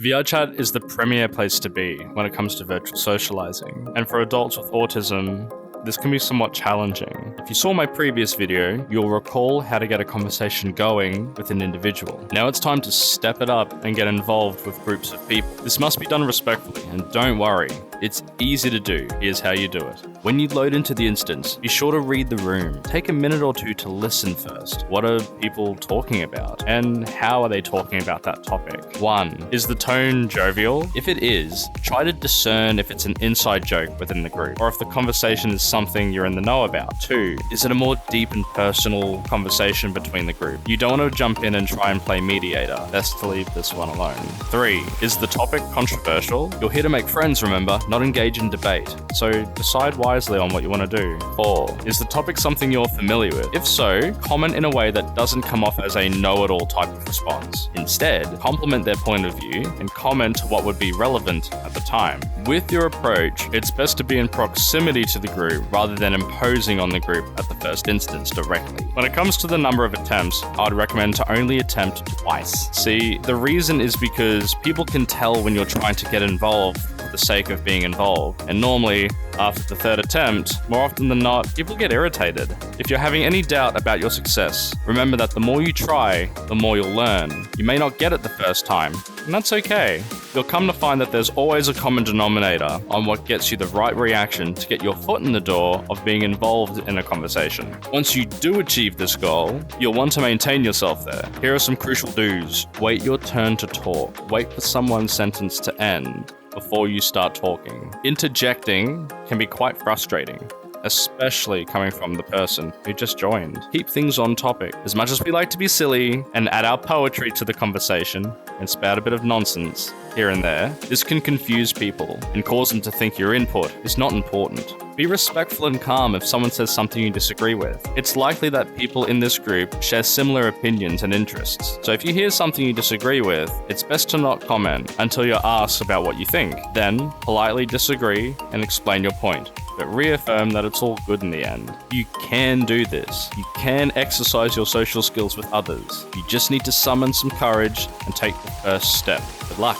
VRCHAT is the premier place to be when it comes to virtual socializing, and for adults with autism, this can be somewhat challenging. If you saw my previous video, you'll recall how to get a conversation going with an individual. Now it's time to step it up and get involved with groups of people. This must be done respectfully, and don't worry, it's easy to do. Here's how you do it. When you load into the instance, be sure to read the room. Take a minute or two to listen first. What are people talking about? And how are they talking about that topic? 1. Is the tone jovial? If it is, try to discern if it's an inside joke within the group, or if the conversation is something you're in the know about. 2. Is it a more deep and personal conversation between the group? You don't want to jump in and try and play mediator. Best to leave this one alone. 3. Is the topic controversial? You're here to make friends, remember, not engage in debate. So decide wisely on what you want to do. 4. Is the topic something you're familiar with? If so, comment in a way that doesn't come off as a know-it-all type of response. Instead, compliment their point of view and comment what would be relevant at the time. With your approach, it's best to be in proximity to the group rather than imposing on the group at the first instance directly. When it comes to the number of attempts, I'd recommend to only attempt twice. See, the reason is because people can tell when you're trying to get involved for the sake of being involved, and normally, after the third attempt, more often than not, people get irritated. If you're having any doubt about your success, remember that the more you try, the more you'll learn. You may not get it the first time, and that's okay. You'll come to find that there's always a common denominator on what gets you the right reaction to get your foot in the door of being involved in a conversation. Once you do achieve this goal, you'll want to maintain yourself there. Here are some crucial do's. Wait your turn to talk. Wait for someone's sentence to end before you start talking. Interjecting can be quite frustrating, especially coming from the person who just joined. Keep things on topic. As much as we like to be silly and add our poetry to the conversation and spout a bit of nonsense here and there, this can confuse people and cause them to think your input is not important. Be respectful and calm if someone says something you disagree with. It's likely that people in this group share similar opinions and interests. So if you hear something you disagree with, it's best to not comment until you're asked about what you think. Then, politely disagree and explain your point, but reaffirm that it's all good in the end. You can do this. You can exercise your social skills with others. You just need to summon some courage and take the first step. Good luck.